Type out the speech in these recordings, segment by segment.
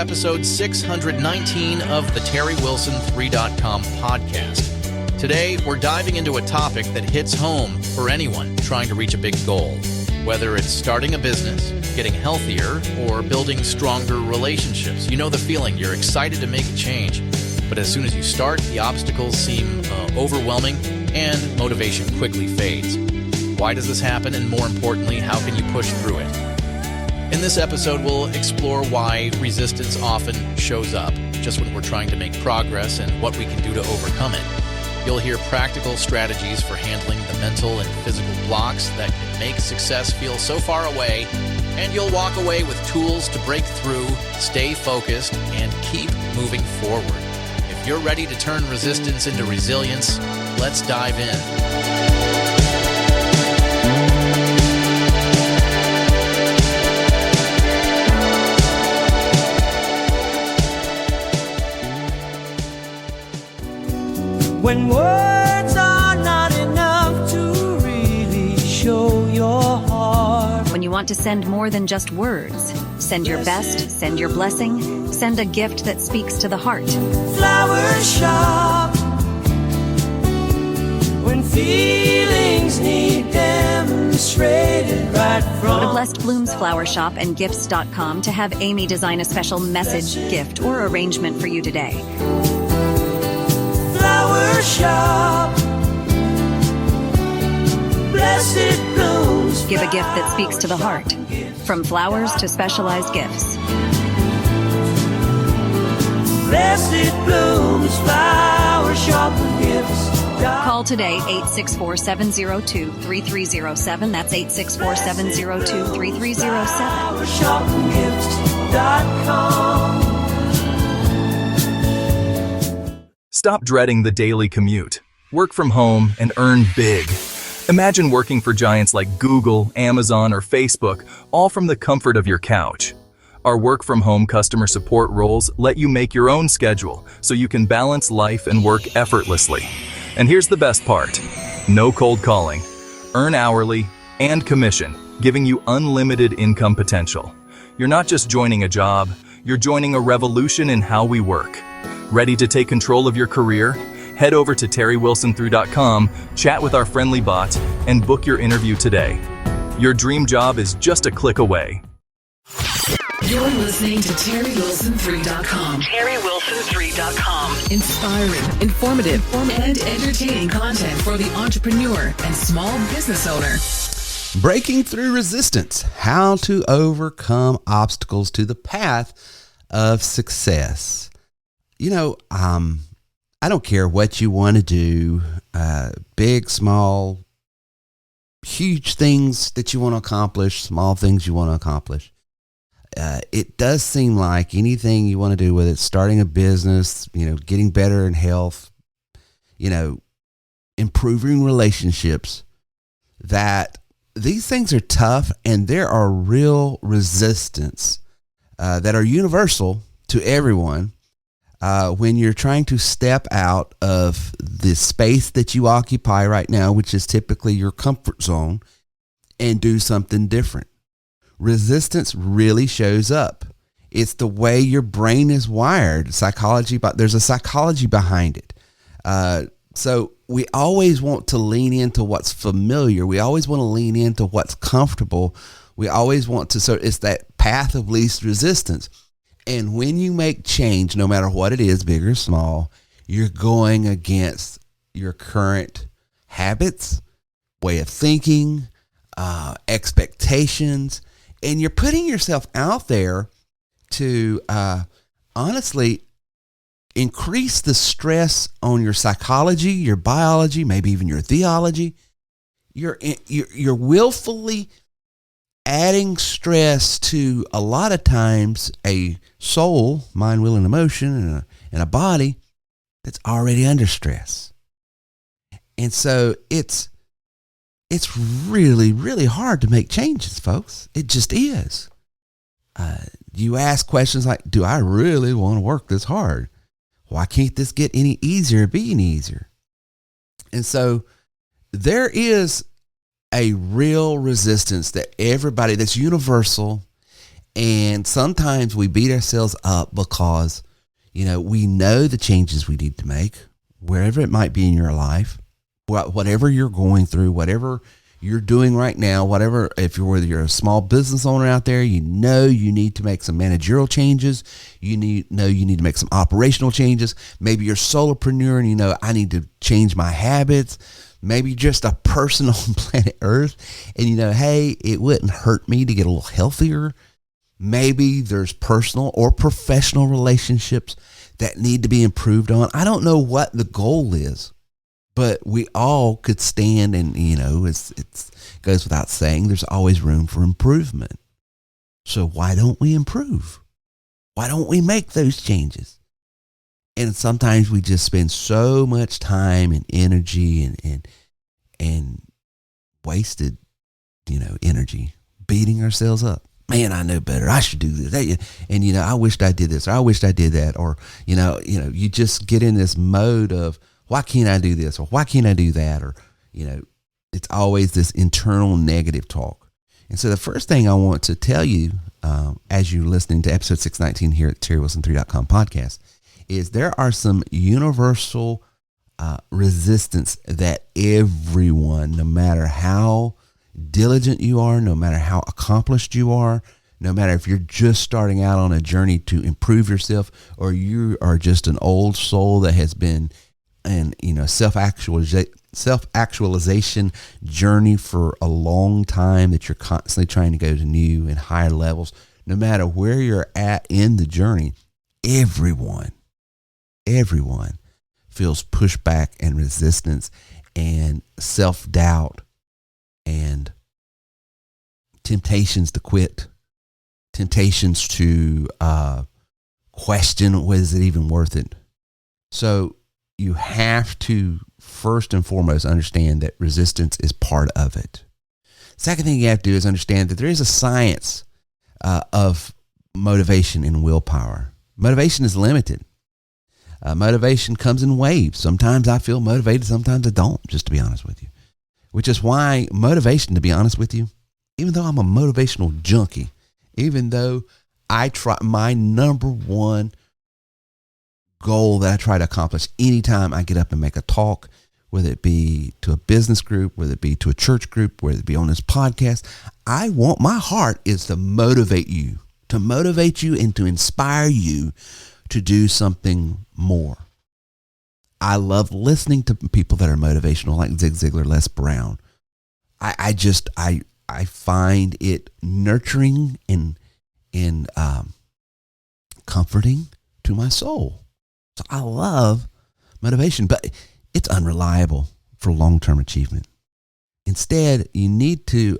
episode 619 of the TerryWilson3.com podcast. Today, we're diving into a topic that hits home for anyone trying to reach a big goal. Whether it's starting a business, getting healthier, or building stronger relationships. You know the feeling. You're excited to make a change. But as soon as you start, the obstacles seem overwhelming and motivation quickly fades. Why does this happen? And more importantly, how can you push through it? In this episode, we'll explore why resistance often shows up just when we're trying to make progress and what we can do to overcome it. You'll hear practical strategies for handling the mental and physical blocks that can make success feel so far away, and you'll walk away with tools to break through, stay focused, and keep moving forward. If you're ready to turn resistance into resilience, let's dive in. When words are not enough to really show your heart. When you want to send more than just words, send your best, send your blessing, send a gift that speaks to the heart. Flower shop. When feelings need demonstrated right from. Go to Blessed Blooms Flower Shop and Gifts.com to have Amy design a special message, gift, or arrangement for you today. Flower shop. Blessed blooms. Give a gift that speaks to the heart. From flowers to specialized gifts. Blessed blooms. Flower shop and gifts. Call today, 864-702-3307. That's 864-702-3307. Flower shop and gifts.com. Stop dreading the daily commute. Work from home and earn big. Imagine working for giants like Google, Amazon, or Facebook, all from the comfort of your couch. Our work-from-home customer support roles let you make your own schedule so you can balance life and work effortlessly. And here's the best part. No cold calling. Earn hourly and commission, giving you unlimited income potential. You're not just joining a job, you're joining a revolution in how we work. Ready to take control of your career? Head over to TerryWilson3.com, chat with our friendly bot, and book your interview today. Your dream job is just a click away. You're listening to TerryWilson3.com. TerryWilson3.com. Inspiring, informative, and entertaining content for the entrepreneur and small business owner. Breaking through resistance. How to overcome obstacles to the path of success. You know, I don't care what you want to do, big, small, huge things that you want to accomplish, small things you want to accomplish. It does seem like anything you want to do, whether it's starting a business, getting better in health, improving relationships, that these things are tough and there are real resistance that are universal to everyone. When you're trying to step out of the space that you occupy right now, which is typically your comfort zone, and do something different. Resistance really shows up. It's the way your brain is wired. Psychology, but there's a psychology behind it. So we always want to lean into what's familiar. We always want to lean into what's comfortable. We always want to, so it's that path of least resistance. And when you make change, no matter what it is, big or small, you're going against your current habits, way of thinking, expectations, and you're putting yourself out there to honestly increase the stress on your psychology, your biology, maybe even your theology. You're willfully adding stress to, a lot of times, a soul, mind, will, and emotion, and a body that's already under stress. And so it's really, really hard to make changes, folks. It just is. You ask questions like, do I really want to work this hard? Why can't this get any easier, be any easier? And so there is a real resistance that everybody, that's universal, And sometimes we beat ourselves up because, we know the changes we need to make, wherever it might be in your life, whatever you're going through, whatever you're doing right now, whether you're a small business owner out there, you need to make some managerial changes. You need to make some operational changes. Maybe you're a solopreneur and I need to change my habits. Maybe just a person on planet Earth and hey, it wouldn't hurt me to get a little healthier. Maybe there's personal or professional relationships that need to be improved on. I don't know what the goal is. But we all could stand and, it goes without saying, there's always room for improvement. So why don't we improve? Why don't we make those changes? And sometimes we just spend so much time and energy and wasted, energy beating ourselves up. Man, I know better. I should do this. And, I wished I did this, or I wished I did that. Or, you just get in this mode of, why can't I do this? Or why can't I do that? Or, it's always this internal negative talk. And so the first thing I want to tell you, as you're listening to episode 619 here at TerryWilson3.com podcast, is there are some universal resistance that everyone, no matter how diligent you are, no matter how accomplished you are, no matter if you're just starting out on a journey to improve yourself, or you are just an old soul that has been and self-actualization journey for a long time, that you're constantly trying to go to new and higher levels. No matter where you're at in the journey, everyone feels pushback and resistance and self-doubt and temptations to quit, temptations to question, was it even worth it? So you have to first and foremost understand that resistance is part of it. Second thing you have to do is understand that there is a science of motivation and willpower. Motivation is limited. Motivation comes in waves. Sometimes I feel motivated, sometimes I don't, just to be honest with you. Which is why motivation, to be honest with you, even though I'm a motivational junkie, even though I try, my number one goal that I try to accomplish anytime I get up and make a talk, whether it be to a business group, whether it be to a church group, whether it be on this podcast, my heart is to motivate you and to inspire you to do something more. I love listening to people that are motivational, like Zig Ziglar, Les Brown. I find it nurturing and comforting to my soul. So I love motivation, but it's unreliable for long-term achievement. Instead, you need to,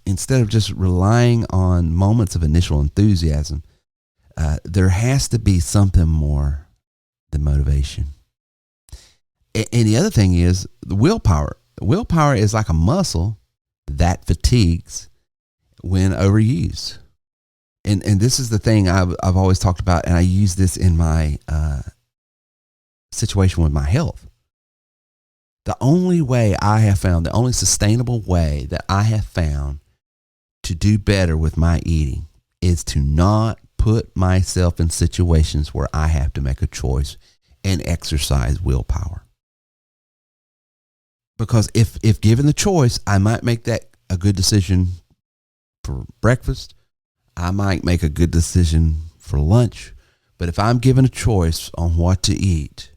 instead of just relying on moments of initial enthusiasm, there has to be something more than motivation. And the other thing is the willpower. Willpower is like a muscle that fatigues when overused. And this is the thing I've always talked about, and I use this in my situation with my health. The only way I have found, the only sustainable way that I have found to do better with my eating is to not put myself in situations where I have to make a choice and exercise willpower. Because if given the choice, I might make that a good decision for breakfast. I might make a good decision for lunch. But if I'm given a choice on what to eat,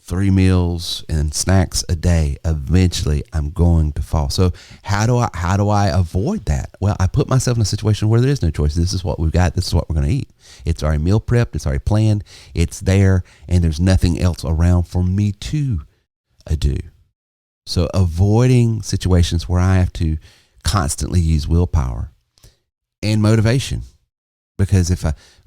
3 meals and snacks a day, eventually I'm going to fall. So how do I avoid that? Well, I put myself in a situation where there is no choice. This is what we've got. This is what we're going to eat. It's already meal prepped. It's already planned. It's there, and there's nothing else around for me to do. So avoiding situations where I have to constantly use willpower and motivation. Because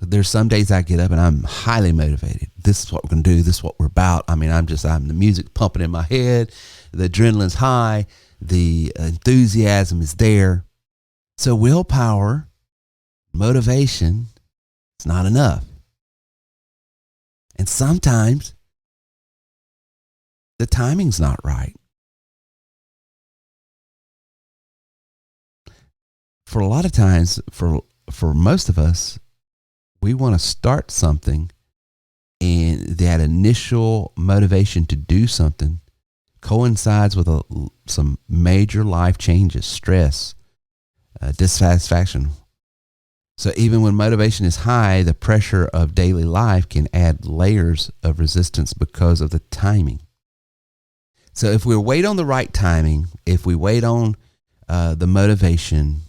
there's some days I get up and I'm highly motivated. This is what we're going to do. This is what we're about. I mean, I'm the music pumping in my head. The adrenaline's high. The enthusiasm is there. So willpower, motivation, it's not enough. And sometimes the timing's not right. for a lot of times, for most of us, we want to start something, and that initial motivation to do something coincides with some major life changes, stress, dissatisfaction. So even when motivation is high, the pressure of daily life can add layers of resistance because of the timing. So if we wait on the right timing, if we wait on the motivation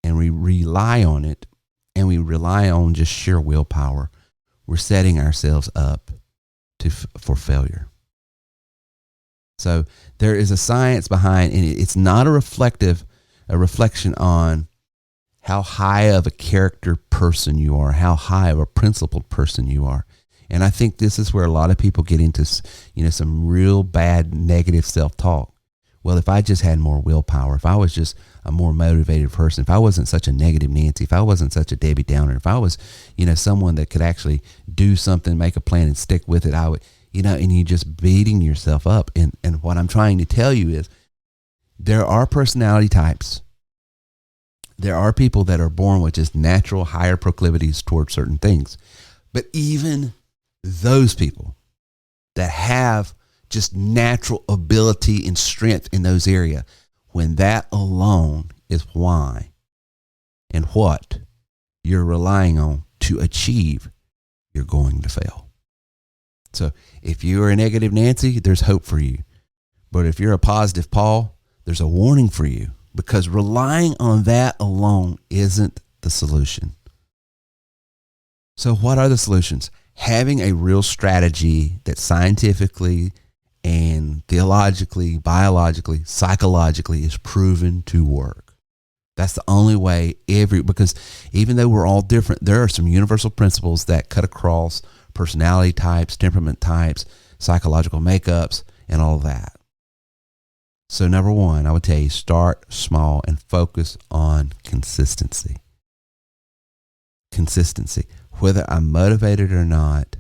and we rely on it, and we rely on just sheer willpower, we're setting ourselves up for failure. So there is a science behind, and it's not a reflection on how high of a character person you are, how high of a principled person you are. And I think this is where a lot of people get into, some real bad negative self-talk. Well, if I just had more willpower, if I was just a more motivated person, if I wasn't such a negative Nancy, if I wasn't such a Debbie Downer, if I was, someone that could actually do something, make a plan and stick with it, I would, and you're just beating yourself up. And what I'm trying to tell you is there are personality types. There are people that are born with just natural higher proclivities towards certain things. But even those people that have just natural ability and strength in those areas, when that alone is why and what you're relying on to achieve, you're going to fail. So if you're a negative Nancy, there's hope for you. But if you're a positive Paul, there's a warning for you, because relying on that alone isn't the solution. So what are the solutions? Having a real strategy that scientifically and theologically, biologically, psychologically is proven to work. That's the only way because even though we're all different, there are some universal principles that cut across personality types, temperament types, psychological makeups, and all of that. So number one, I would tell you, start small and focus on consistency. Consistency. Whether I'm motivated or not,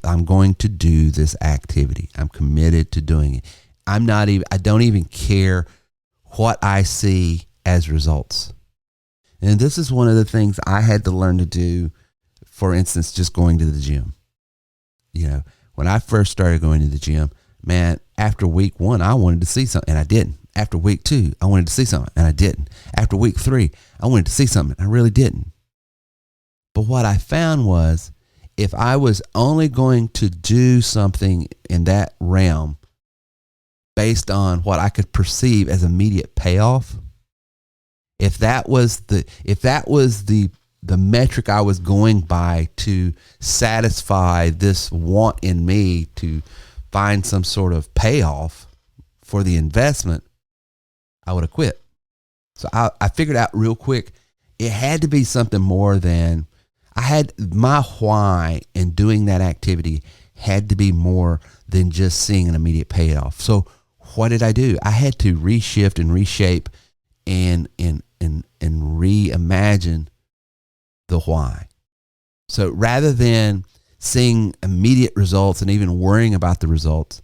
I'm going to do this activity. I'm committed to doing it. I don't even care what I see as results. And this is one of the things I had to learn to do. For instance, just going to the gym. When I first started going to the gym, man, after week 1, I wanted to see something and I didn't. After week 2, I wanted to see something and I didn't. After week 3, I wanted to see something and I really didn't. But what I found was, if I was only going to do something in that realm based on what I could perceive as immediate payoff, if that was the metric I was going by to satisfy this want in me to find some sort of payoff for the investment, I would have quit. So I figured out real quick, it had to be something more than my why in doing that activity had to be more than just seeing an immediate payoff. So what did I do? I had to reshift and reshape and reimagine the why. So rather than seeing immediate results and even worrying about the results,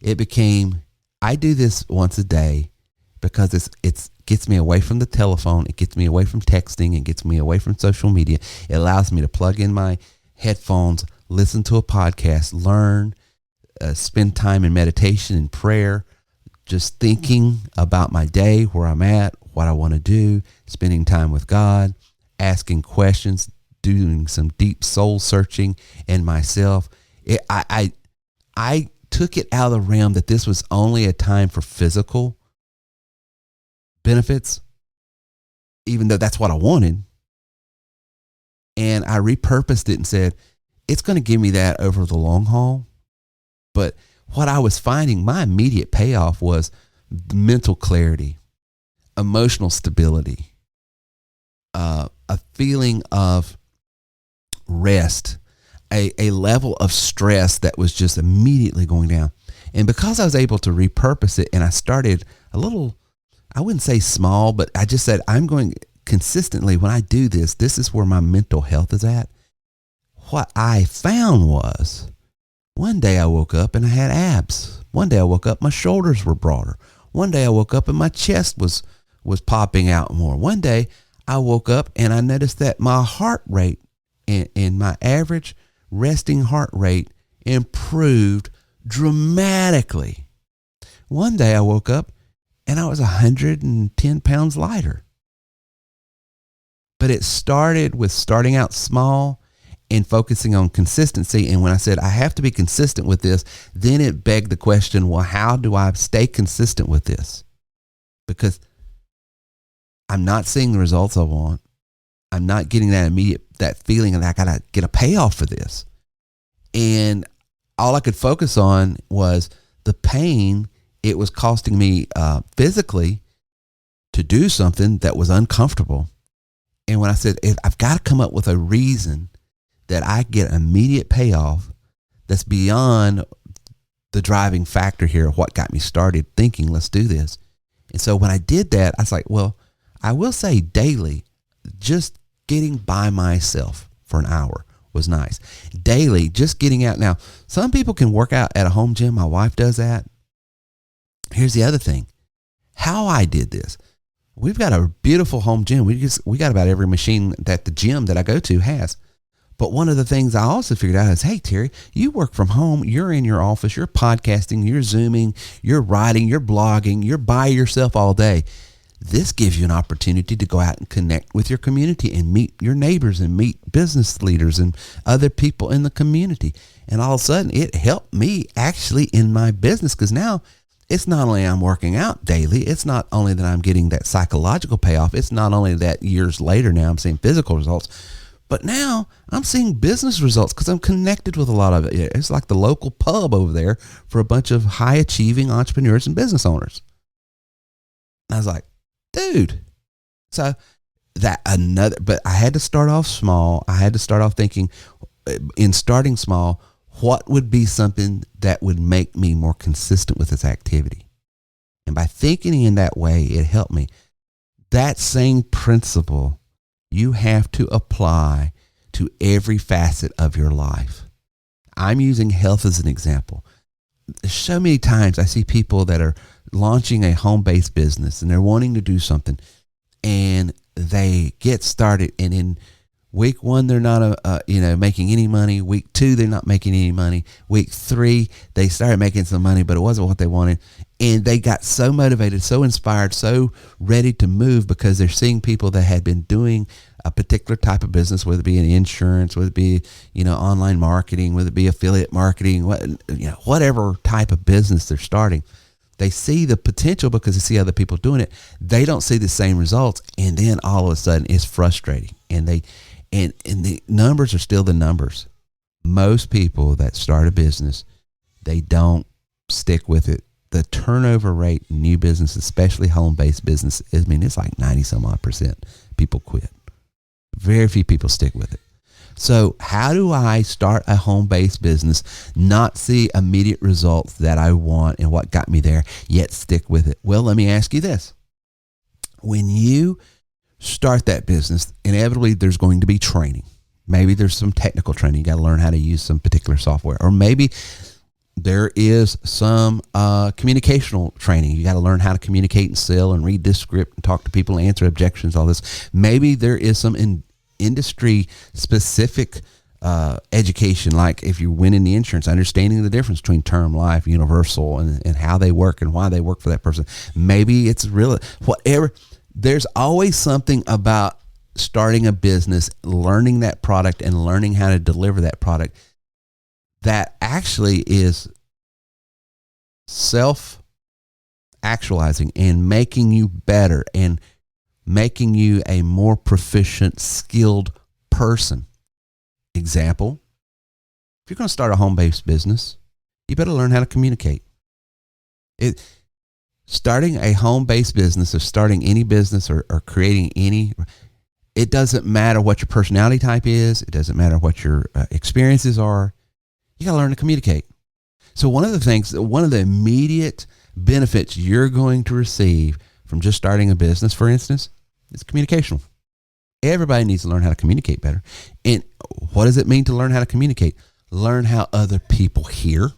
it became, I do this once a day because it gets me away from the telephone. It gets me away from texting. It gets me away from social media. It allows me to plug in my headphones, listen to a podcast, learn, spend time in meditation and prayer, just thinking about my day, where I'm at, what I want to do, spending time with God, asking questions, doing some deep soul searching in myself. I took it out of the realm that this was only a time for physical benefits, even though that's what I wanted. And I repurposed it and said, it's going to give me that over the long haul. But what I was finding, my immediate payoff was mental clarity, emotional stability, a feeling of rest, a level of stress that was just immediately going down. And because I was able to repurpose it, and I started a little, I wouldn't say small, but I just said, I'm going consistently, when I do this, this is where my mental health is at. What I found was, one day I woke up and I had abs. One day I woke up, my shoulders were broader. One day I woke up and my chest was popping out more. One day I woke up and I noticed that my heart rate and my average resting heart rate improved dramatically. One day I woke up and I was 110 pounds lighter. But it started with starting out small and focusing on consistency. And when I said I have to be consistent with this, then it begged the question, well, how do I stay consistent with this? Because I'm not seeing the results I want. I'm not getting that feeling that I got to get a payoff for this. And all I could focus on was the pain it was costing me physically to do something that was uncomfortable. And when I said, I've got to come up with a reason that I get immediate payoff that's beyond the driving factor here of what got me started thinking, let's do this. And so when I did that, I was like, well, I will say daily, just getting by myself for an hour was nice. Daily, just getting out. Now, some people can work out at a home gym. My wife does that. Here's the other thing. How I did this. We've got a beautiful home gym. We got about every machine that the gym that I go to has. But one of the things I also figured out is, hey, Terry, you work from home. You're in your office. You're podcasting. You're Zooming. You're writing. You're blogging. You're by yourself all day. This gives you an opportunity to go out and connect with your community and meet your neighbors and meet business leaders and other people in the community. And all of a sudden, it helped me actually in my business, because now it's not only I'm working out daily, it's not only that I'm getting that psychological payoff, it's not only that years later now I'm seeing physical results, but now I'm seeing business results because I'm connected with a lot of it. It's like the local pub over there for a bunch of high achieving entrepreneurs and business owners. And I was like, dude. So but I had to start off small. I had to start off thinking, in starting small, what would be something that would make me more consistent with this activity? And by thinking in that way, it helped me. That same principle you have to apply to every facet of your life. I'm using health as an example. So many times I see people that are launching a home-based business and they're wanting to do something, and they get started, and in week 1, they're not making any money. Week 2, they're not making any money. Week 3, they started making some money, but it wasn't what they wanted. And they got so motivated, so inspired, so ready to move because they're seeing people that had been doing a particular type of business, whether it be in insurance, whether it be, online marketing, whether it be affiliate marketing, whatever type of business they're starting. They see the potential because they see other people doing it. They don't see the same results. And then all of a sudden it's frustrating. And the numbers are still the numbers. Most people that start a business, they don't stick with it. The turnover rate in new business, especially home-based business, it's like 90% people quit. Very few people stick with it. So how do I start a home-based business, not see immediate results that I want and what got me there, yet stick with it? Well, let me ask you this. When you start that business, inevitably there's going to be training. Maybe there's some technical training. You got to learn how to use some particular software. Or maybe there is some communicational training. You got to learn how to communicate and sell and read this script and talk to people and answer objections, all this. Maybe there is some industry specific education, like if you win in the insurance, understanding the difference between term, life, universal, and how they work and why they work for that person. Maybe it's really whatever. There's always something about starting a business, learning that product and learning how to deliver that product that actually is self-actualizing and making you better and making you a more proficient, skilled person. Example, if you're going to start a home-based business, you better learn how to communicate. Starting a home-based business or starting any business or creating any, it doesn't matter what your personality type is. It doesn't matter what your experiences are. You got to learn to communicate. So one of the immediate benefits you're going to receive from just starting a business, for instance, is communication. Everybody needs to learn how to communicate better. And what does it mean to learn how to communicate? Learn how other people hear.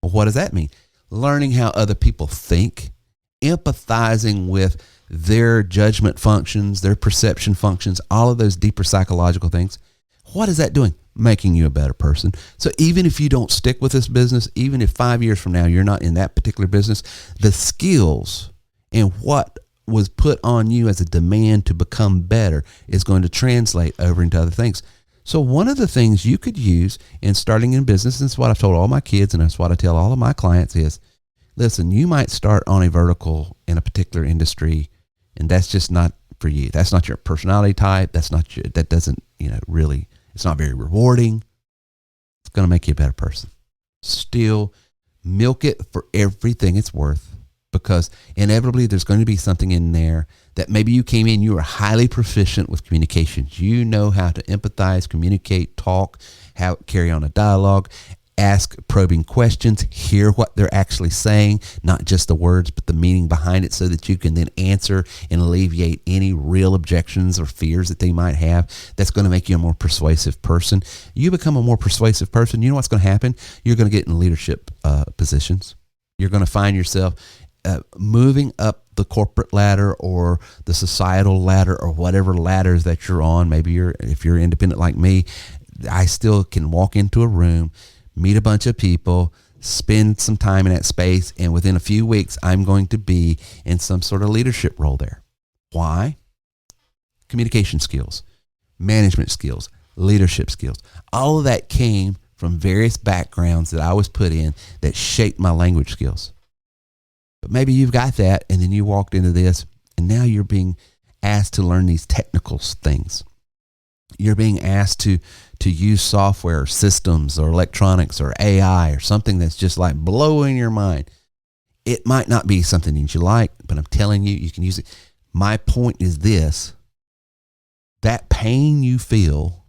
Well, what does that mean? Learning how other people think empathizing with their judgment functions, their perception functions, all of those deeper psychological things. What is that doing? Making you a better person. So even if you don't stick with this business, even if 5 years from now you're not in that particular business, the skills and what was put on you as a demand to become better is going to translate over into other things. So one of the things you could use in starting in business, and it's what I've told all my kids and that's what I tell all of my clients is, listen, you might start on a vertical in a particular industry and that's just not for you. That's not your personality type. That doesn't, really, it's not very rewarding. It's going to make you a better person. Still milk it for everything it's worth, because inevitably there's going to be something in there that maybe you came in, you are highly proficient with communications. You know how to empathize, communicate, talk, carry on a dialogue, ask probing questions, hear what they're actually saying, not just the words, but the meaning behind it, so that you can then answer and alleviate any real objections or fears that they might have. That's going to make you a more persuasive person. You become a more persuasive person, you know what's going to happen? You're going to get in leadership positions. You're going to find yourself moving up the corporate ladder or the societal ladder or whatever ladders that you're on. Maybe if you're independent like me, I still can walk into a room, meet a bunch of people, spend some time in that space, and within a few weeks, I'm going to be in some sort of leadership role there. Why? Communication skills, management skills, leadership skills. All of that came from various backgrounds that I was put in that shaped my language skills. But maybe you've got that, and then you walked into this, and now you're being asked to learn these technical things. You're being asked to use software or systems or electronics or AI or something that's just like blowing your mind. It might not be something that you like, but I'm telling you, you can use it. My point is this: that pain you feel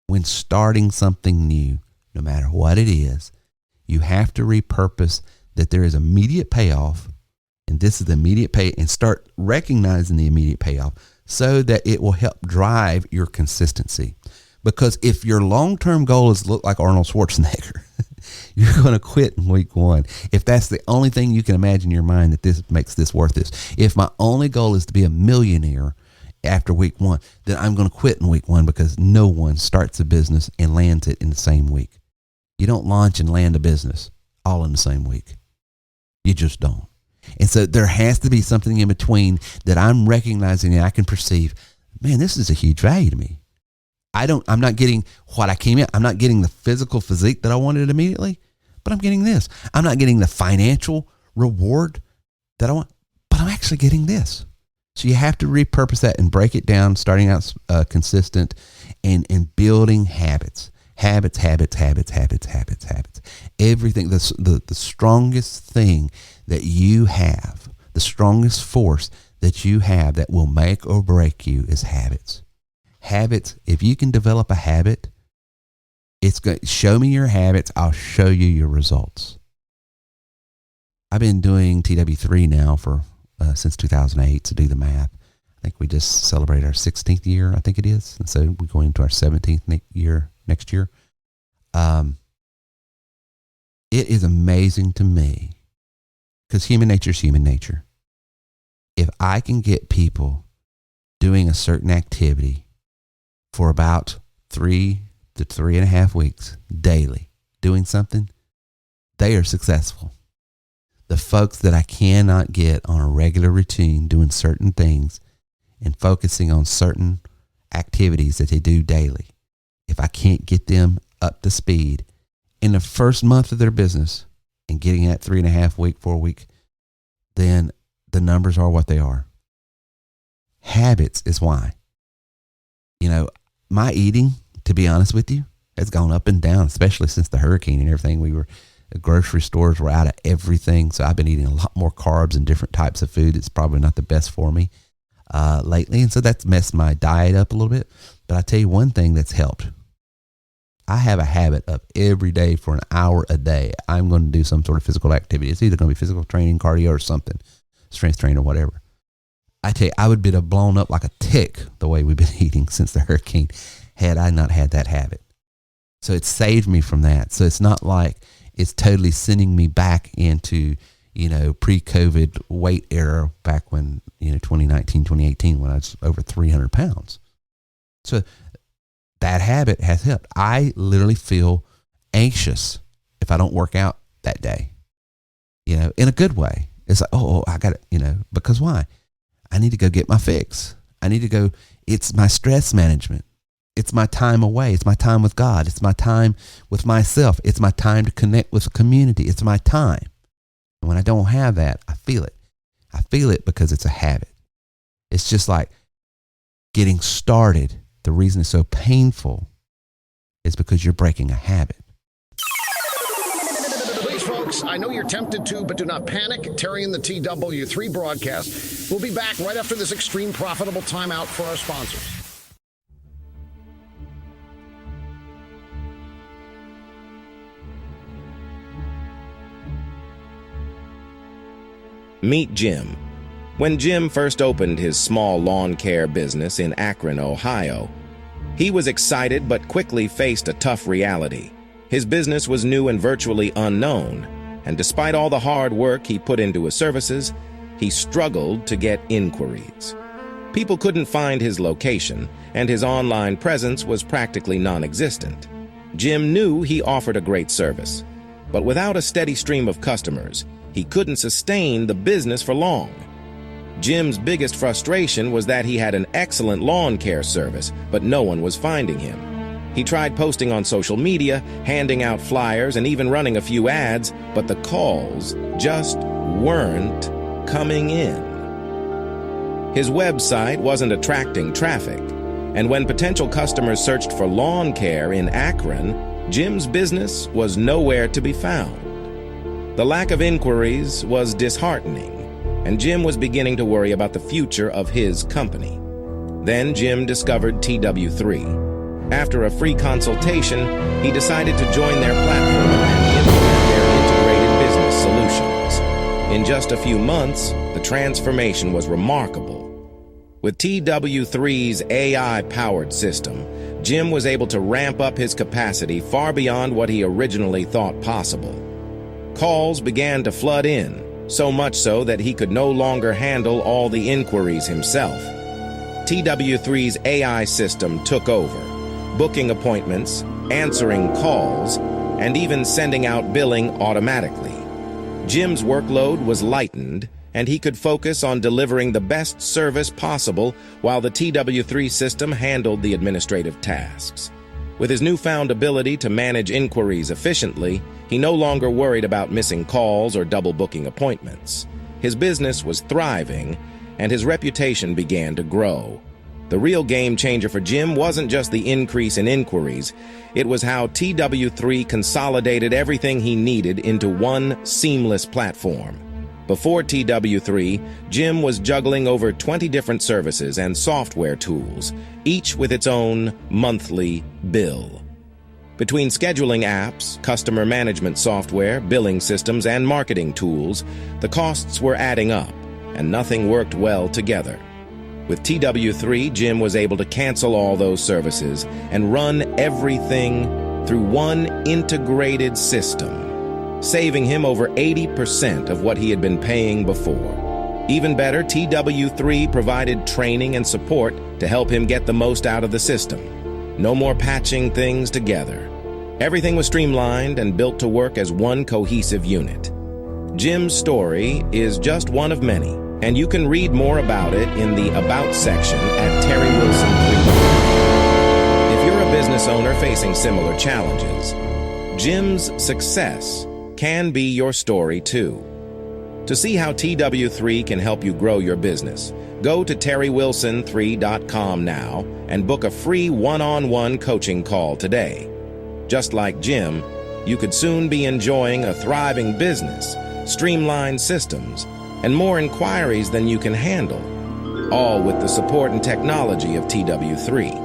when starting something new, no matter what it is, you have to repurpose that there is immediate payoff, and this is the immediate pay, and start recognizing the immediate payoff so that it will help drive your consistency. Because if your long-term goal is to look like Arnold Schwarzenegger, you're going to quit in week one. If that's the only thing you can imagine in your mind that this makes this worth this. If my only goal is to be a millionaire after week one, then I'm going to quit in week one, because no one starts a business and lands it in the same week. You don't launch and land a business all in the same week. You just don't. And so there has to be something in between that I'm recognizing and I can perceive, man, this is a huge value to me. I'm not getting what I came in. I'm not getting the physical physique that I wanted immediately, but I'm getting this. I'm not getting the financial reward that I want, but I'm actually getting this. So you have to repurpose that and break it down, starting out consistent and building habits. Habits. Everything, the strongest thing that you have, the strongest force that you have that will make or break you is habits. Habits, if you can develop a habit, it's going to show me your habits, I'll show you your results. I've been doing TW3 now for since 2008, to do the math. I think we just celebrated our 16th year, I think it is. And so we're going into our 17th year next year. It is amazing to me, because human nature is human nature. If I can get people doing a certain activity for about 3 to 3.5 weeks daily, doing something, they are successful. The folks that I cannot get on a regular routine doing certain things and focusing on certain activities that they do daily, if I can't get them up to speed in the first month of their business and getting that 3.5 week, 4 week, then the numbers are what they are. Habits is why. My eating, to be honest with you, has gone up and down, especially since the hurricane and everything. The grocery stores were out of everything. So I've been eating a lot more carbs and different types of food. It's probably not the best for me lately. And so that's messed my diet up a little bit. But I tell you one thing that's helped. I have a habit of every day for an hour a day, I'm going to do some sort of physical activity. It's either going to be physical training, cardio, or something, strength training or whatever. I tell you, I would have blown up like a tick the way we've been eating since the hurricane had I not had that habit. So it saved me from that. So it's not like it's totally sending me back into, pre-COVID weight era back when, 2019, 2018, when I was over 300 pounds. So that habit has helped. I literally feel anxious if I don't work out that day, in a good way. It's like, I got it, because why? I need to go get my fix. I need to go. It's my stress management. It's my time away. It's my time with God. It's my time with myself. It's my time to connect with the community. It's my time. And when I don't have that, I feel it. I feel it because it's a habit. It's just like getting started. The reason it's so painful is because you're breaking a habit. Please, folks, I know you're tempted to, but do not panic. Terry and the TW3 broadcast will be back right after this extreme profitable timeout for our sponsors. Meet Jim. When Jim first opened his small lawn care business in Akron, Ohio, he was excited but quickly faced a tough reality. His business was new and virtually unknown, and despite all the hard work he put into his services, he struggled to get inquiries. People couldn't find his location, and his online presence was practically non-existent. Jim knew he offered a great service, but without a steady stream of customers, he couldn't sustain the business for long. Jim's biggest frustration was that he had an excellent lawn care service, but no one was finding him. He tried posting on social media, handing out flyers, and even running a few ads, but the calls just weren't coming in. His website wasn't attracting traffic, and when potential customers searched for lawn care in Akron, Jim's business was nowhere to be found. The lack of inquiries was disheartening, and Jim was beginning to worry about the future of his company. Then Jim discovered TW3. After a free consultation, he decided to join their platform and implement their integrated business solutions. In just a few months, the transformation was remarkable. With TW3's AI-powered system, Jim was able to ramp up his capacity far beyond what he originally thought possible. Calls began to flood in, so much so that he could no longer handle all the inquiries himself. TW3's AI system took over, booking appointments, answering calls, and even sending out billing automatically. Jim's workload was lightened, and he could focus on delivering the best service possible while the TW3 system handled the administrative tasks. With his newfound ability to manage inquiries efficiently, he no longer worried about missing calls or double booking appointments. His business was thriving, and his reputation began to grow. The real game changer for Jim wasn't just the increase in inquiries, it was how TW3 consolidated everything he needed into one seamless platform. Before TW3, Jim was juggling over 20 different services and software tools, each with its own monthly bill. Between scheduling apps, customer management software, billing systems, and marketing tools, the costs were adding up, and nothing worked well together. With TW3, Jim was able to cancel all those services and run everything through one integrated system, saving him over 80% of what he had been paying before. Even better, TW3 provided training and support to help him get the most out of the system. No more patching things together. Everything was streamlined and built to work as one cohesive unit. Jim's story is just one of many, and you can read more about it in the About section at Terry Wilson 3. If you're a business owner facing similar challenges, Jim's success can be your story too. To see how TW3 can help you grow your business, go to terrywilson3.com now and book a free one-on-one coaching call today. Just like Jim, you could soon be enjoying a thriving business, streamlined systems, and more inquiries than you can handle, all with the support and technology of TW3.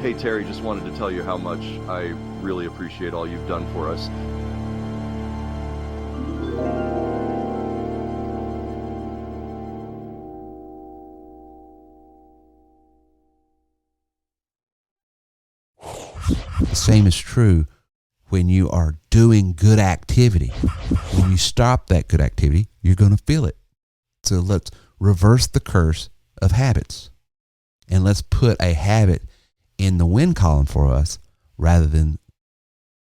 Hey Terry, just wanted to tell you how much I really appreciate all you've done for us. The same is true when you are doing good activity. When you stop that good activity, you're going to feel it. So let's reverse the curse of habits. And let's put a habit in the win column for us rather than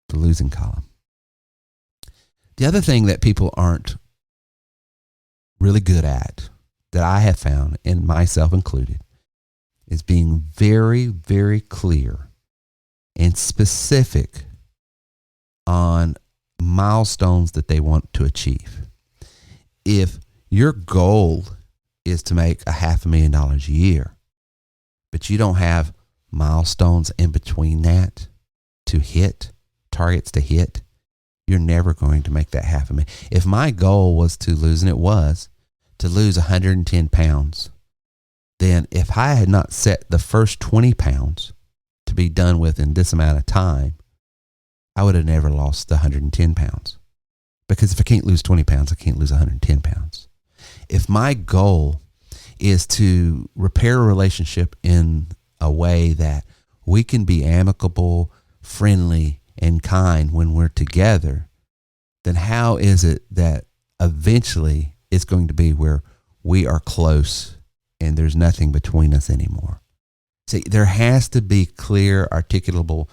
the losing column. The other thing that people aren't really good at, that I have found, and myself included, is being very, very clear and specific on milestones that they want to achieve. If your goal is to make $500,000 a year, but you don't have milestones in between that to hit, targets to hit, you're never going to make that $500,000. If my goal was to lose, and it was, to lose 110 pounds, then if I had not set the first 20 pounds to be done with in this amount of time, I would have never lost the 110 pounds. Because if I can't lose 20 pounds, I can't lose 110 pounds. If my goal is to repair a relationship in a way that we can be amicable, friendly, and kind when we're together, then how is it that eventually it's going to be where we are close and there's nothing between us anymore? See, there has to be clear, articulable,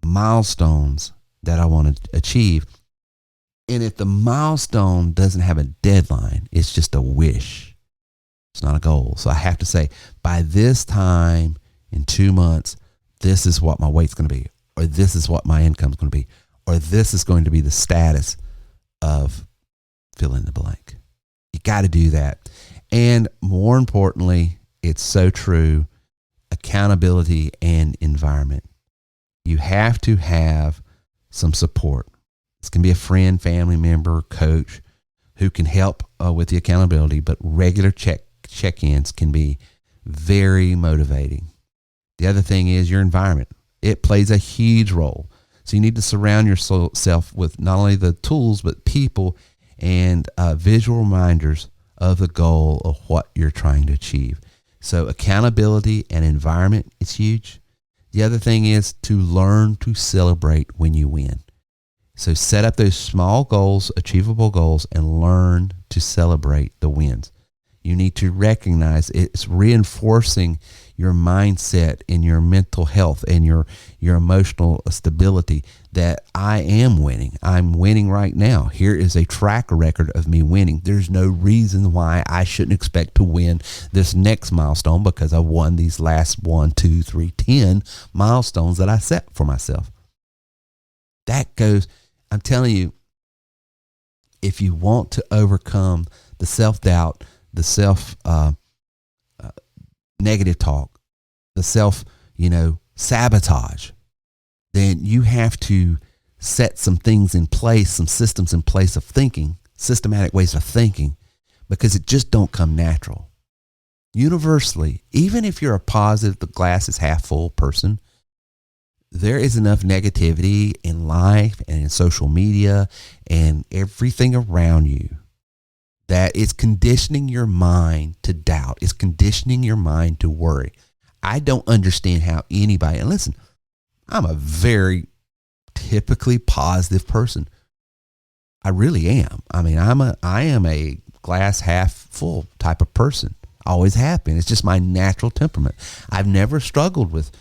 milestones that I want to achieve. And if the milestone doesn't have a deadline, it's just a wish. It's not a goal. So I have to say, by this time in 2 months, this is what my weight's going to be, or this is what my income's going to be, or this is going to be the status of fill in the blank. You got to do that. And more importantly, it's so true, accountability and environment. You have to have some support. This can be a friend, family member, coach who can help with the accountability, but regular check-ins can be very motivating. The other thing is your environment. It plays a huge role. So you need to surround yourself with not only the tools, but people and visual reminders of the goal of what you're trying to achieve. So accountability and environment is huge. The other thing is to learn to celebrate when you win. So set up those small goals, achievable goals, and learn to celebrate the wins. You need to recognize it's reinforcing your mindset and your mental health and your emotional stability that I am winning. I'm winning right now. Here is a track record of me winning. There's no reason why I shouldn't expect to win this next milestone because I won these last 1, 2, 3, 10 milestones that I set for myself. That goes, I'm telling you, if you want to overcome the self-doubt, the self negative talk, the self, sabotage, then you have to set some things in place, some systems in place of thinking, systematic ways of thinking, because it just don't come natural. Universally, even if you're a positive, the glass is half full person, there is enough negativity in life and in social media and everything around you that it's conditioning your mind to doubt. It's conditioning your mind to worry. I don't understand how anybody, and listen, I'm a very typically positive person. I really am. I mean, I am a glass half full type of person. Always have been. It's just my natural temperament. I've never struggled with,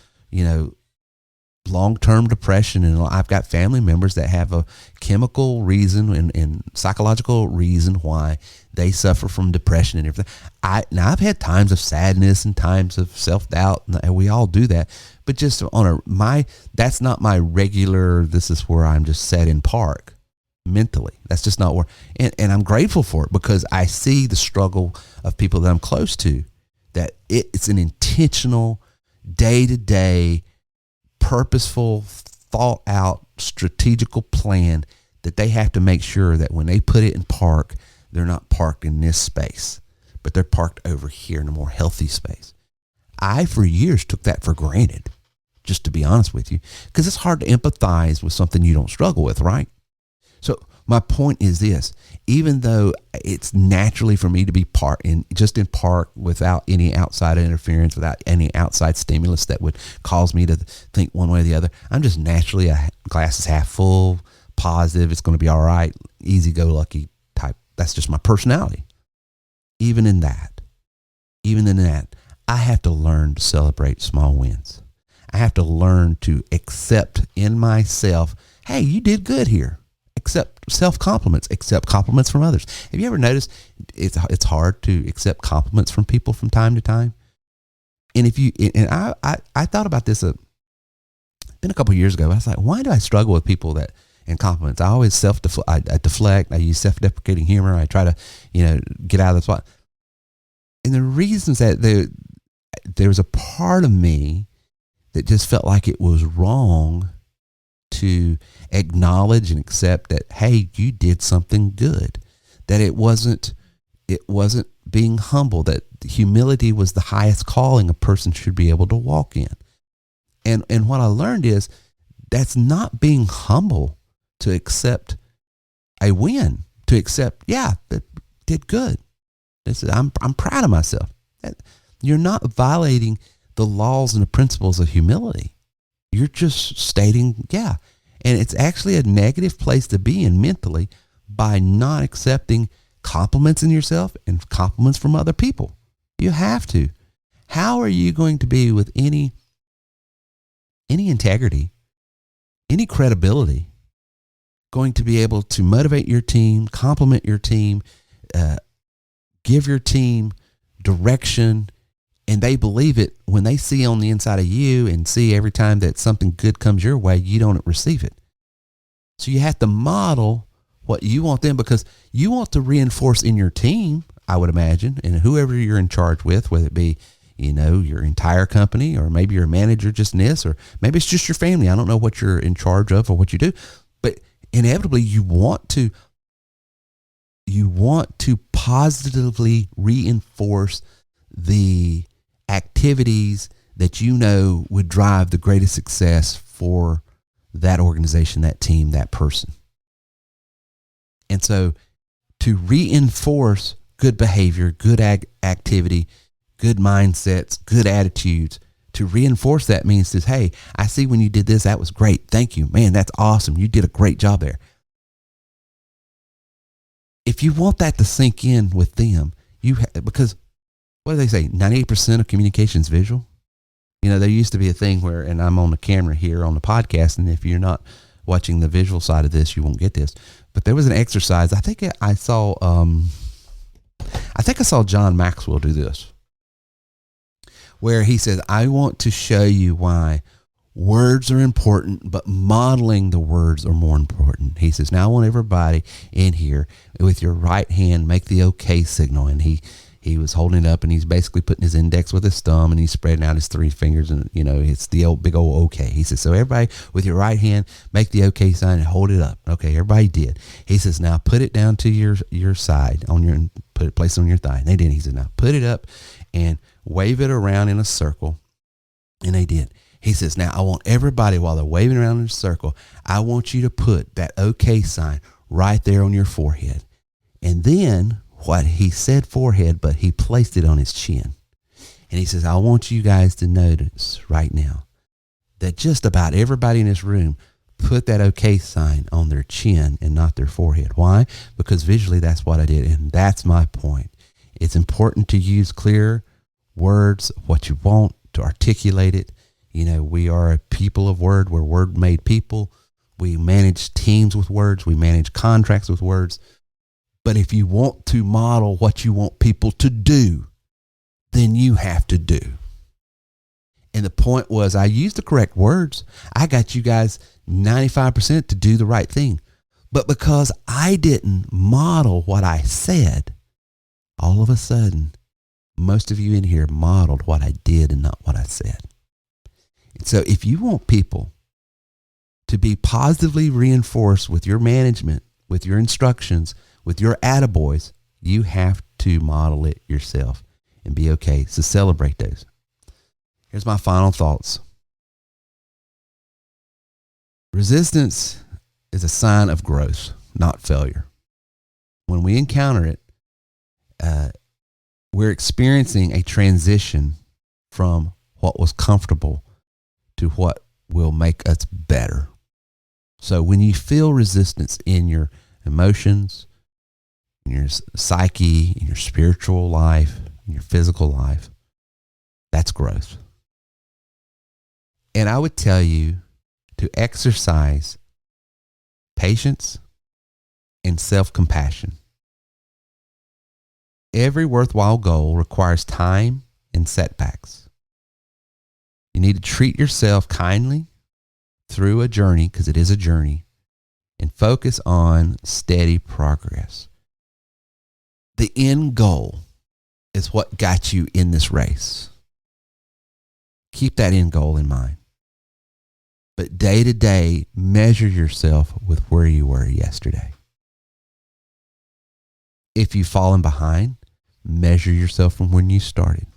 long-term depression, and I've got family members that have a chemical reason and psychological reason why they suffer from depression and everything. I've had times of sadness and times of self-doubt, and we all do that, but just that's not my regular, this is where I'm just set in park mentally. That's just not where, and I'm grateful for it because I see the struggle of people that I'm close to, that it's an intentional, day-to-day, purposeful, thought out, strategical plan that they have to make sure that when they put it in park, they're not parked in this space, but they're parked over here in a more healthy space. I, for years, took that for granted, just to be honest with you, because it's hard to empathize with something you don't struggle with, right? So my point is this: even though it's naturally for me to be in park without any outside interference, without any outside stimulus that would cause me to think one way or the other, I'm just naturally a glass is half full, positive, it's going to be all right, easy-go-lucky type. That's just my personality. Even in that, I have to learn to celebrate small wins. I have to learn to accept in myself, hey, you did good here. Accept self-compliments, accept compliments from others. Have you ever noticed it's hard to accept compliments from people from time to time? And I thought about this been a couple of years ago. I was like, why do I struggle with people and compliments? I always I deflect. I use self-deprecating humor. I try to, get out of the spot. And the reasons that there was a part of me that just felt like it was wrong to acknowledge and accept that, hey, you did something good, that it wasn't being humble, that humility was the highest calling a person should be able to walk in. And what I learned is that's not being humble to accept a win, to accept, yeah, that did good. I'm proud of myself. You're not violating the laws and the principles of humility. You're just stating, yeah. And it's actually a negative place to be in mentally by not accepting compliments in yourself and compliments from other people. You have to. How are you going to be with any integrity, any credibility, going to be able to motivate your team, compliment your team, give your team direction, and they believe it when they see on the inside of you and see every time that something good comes your way, you don't receive it. So you have to model what you want them, because you want to reinforce in your team, I would imagine, and whoever you're in charge with, whether it be, your entire company, or maybe your manager just in this, or maybe it's just your family. I don't know what you're in charge of or what you do, but inevitably you want to positively reinforce the activities that would drive the greatest success for that organization, that team, that person. And so to reinforce good behavior, good activity, good mindsets, good attitudes, to reinforce that means this, hey, I see when you did this, that was great. Thank you. Man, that's awesome. You did a great job there. If you want that to sink in with them, because what do they say? 98% of communication is visual. There used to be a thing where, and I'm on the camera here on the podcast, and if you're not watching the visual side of this, you won't get this. But there was an exercise. I think I saw John Maxwell do this, where he says, I want to show you why words are important, but modeling the words are more important. He says, now I want everybody in here with your right hand, make the okay signal. And he was holding it up, and he's basically putting his index with his thumb, and he's spreading out his three fingers, and it's the old big old okay. He says, so everybody with your right hand, make the okay sign and hold it up. Okay, everybody did. He says, now put it down to your side place it on your thigh. And they did. He said, now put it up and wave it around in a circle. And they did. He says, now I want everybody, while they're waving around in a circle, I want you to put that okay sign right there on your forehead. And then what he said forehead, but he placed it on his chin. And he says, I want you guys to notice right now that just about everybody in this room put that okay sign on their chin and not their forehead. Why? Because visually that's what I did. And that's my point. It's important to use clear words, what you want, to articulate it. We are a people of word. We're word-made people. We manage teams with words. We manage contracts with words. But if you want to model what you want people to do, then you have to do. And the point was, I used the correct words. I got you guys 95% to do the right thing. But because I didn't model what I said, all of a sudden, most of you in here modeled what I did and not what I said. And so if you want people to be positively reinforced with your management, with your instructions, with your attaboys, you have to model it yourself and be okay. So celebrate those. Here's my final thoughts. Resistance is a sign of growth. not failure. When we encounter it, we're experiencing a transition from what was comfortable to what will make us better. So when you feel resistance in your emotions, in your psyche, in your spiritual life, in your physical life, that's growth. And I would tell you to exercise patience and self-compassion. Every worthwhile goal requires time and setbacks. You need to treat yourself kindly through a journey, because it is a journey, and focus on steady progress. The end goal is what got you in this race. Keep that end goal in mind. But day to day, measure yourself with where you were yesterday. If you've fallen behind, measure yourself from when you started.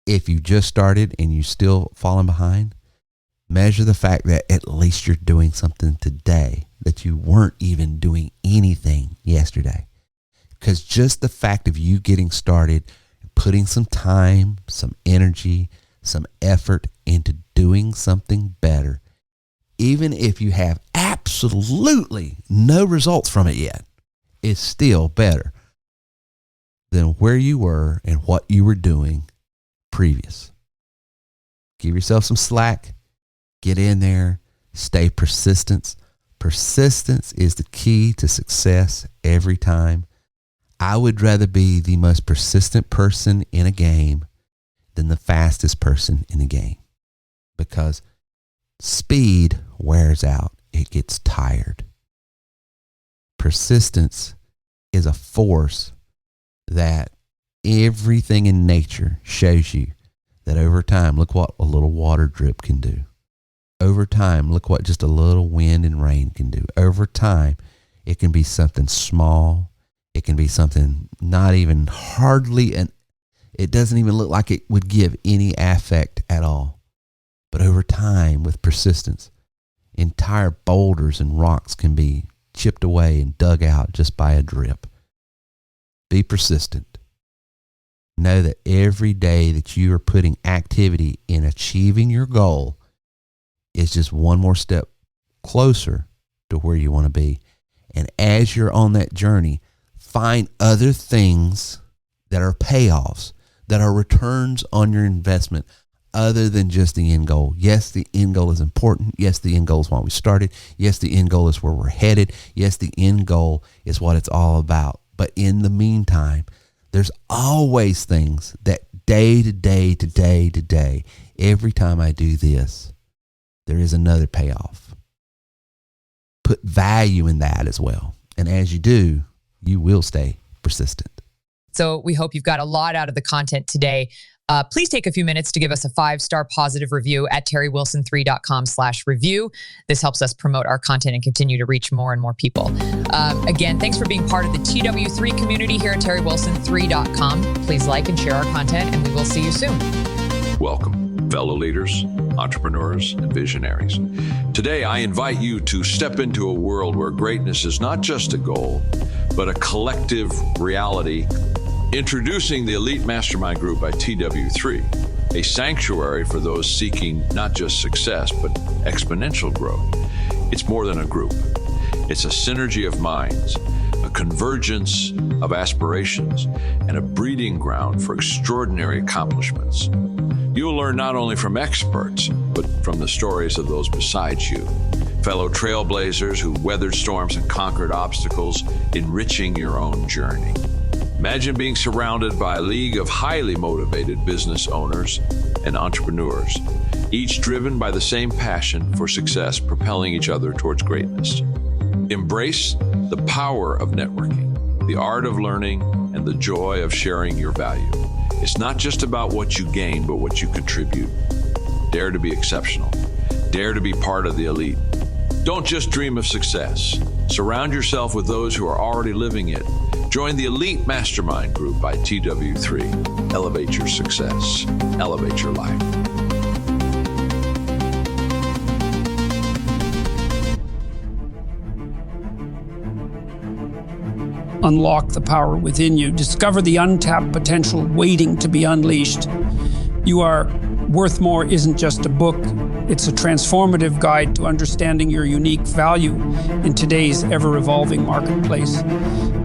If you just started and you're still falling behind, measure the fact that at least you're doing something today that you weren't even doing anything yesterday. Because just the fact of you getting started, putting some time, some energy, some effort into doing something better, even if you have absolutely no results from it yet, is still better than where you were and what you were doing previous. Give yourself some slack. Get in there. Stay persistent. Persistence is the key to success every time. I would rather be the most persistent person in a game than the fastest person in the game, because speed wears out. It gets tired. Persistence is a force that everything in nature shows you that over time, look what a little water drip can do. Over time, look what just a little wind and rain can do. Over time, it can be something small. It can be something not even hardly, and it doesn't even look like it would give any affect at all. But over time, with persistence, entire boulders and rocks can be chipped away and dug out just by a drip. Be persistent. Know that every day that you are putting activity in achieving your goal is just one more step closer to where you want to be. And as you're on that journey, find other things that are payoffs, that are returns on your investment, other than just the end goal. Yes, the end goal is important. Yes, the end goal is why we started. Yes, the end goal is where we're headed. Yes, the end goal is what it's all about. But in the meantime, there's always things that day to day to day to day, every time I do this, there is another payoff. Put value in that as well. And as you do, you will stay persistent. So we hope you've got a lot out of the content today. Please take a few minutes to give us a 5-star positive review at terrywilson3.com/review. This helps us promote our content and continue to reach more and more people. Again, thanks for being part of the TW3 community here at terrywilson3.com. Please like and share our content, and we will see you soon. Welcome, fellow leaders, entrepreneurs, and visionaries. Today, I invite you to step into a world where greatness is not just a goal, but a collective reality. Introducing the Elite Mastermind Group by TW3, a sanctuary for those seeking not just success, but exponential growth. It's more than a group. It's a synergy of minds, a convergence of aspirations, and a breeding ground for extraordinary accomplishments. You'll learn not only from experts, but from the stories of those beside you, fellow trailblazers who weathered storms and conquered obstacles, enriching your own journey. Imagine being surrounded by a league of highly motivated business owners and entrepreneurs, each driven by the same passion for success, propelling each other towards greatness. Embrace the power of networking, the art of learning, and the joy of sharing your value. It's not just about what you gain, but what you contribute. Dare to be exceptional. Dare to be part of the elite. Don't just dream of success. Surround yourself with those who are already living it. Join the Elite Mastermind Group by TW3. Elevate your success. Elevate your life. unlock the power within you. Discover the untapped potential waiting to be unleashed. You Are Worth More isn't just a book. It's a transformative guide to understanding your unique value in today's ever-evolving marketplace.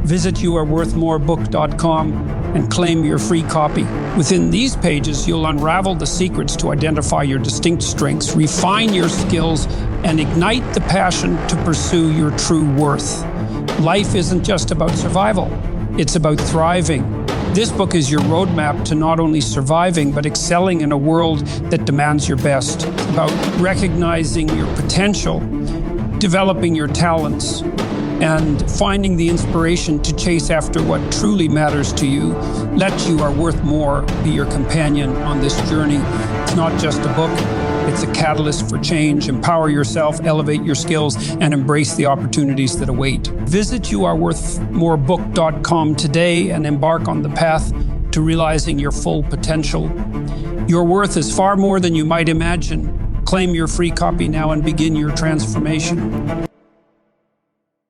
Visit youareworthmorebook.com and claim your free copy. Within these pages, you'll unravel the secrets to identify your distinct strengths, refine your skills, and ignite the passion to pursue your true worth. Life isn't just about survival, it's about thriving. This book is your roadmap to not only surviving, but excelling in a world that demands your best. It's about recognizing your potential, developing your talents, and finding the inspiration to chase after what truly matters to you. Let You Are Worth More be your companion on this journey. It's not just a book, it's a catalyst for change. Empower yourself, elevate your skills, and embrace the opportunities that await. Visit youareworthmorebook.com today and embark on the path to realizing your full potential. Your worth is far more than you might imagine. Claim your free copy now and begin your transformation.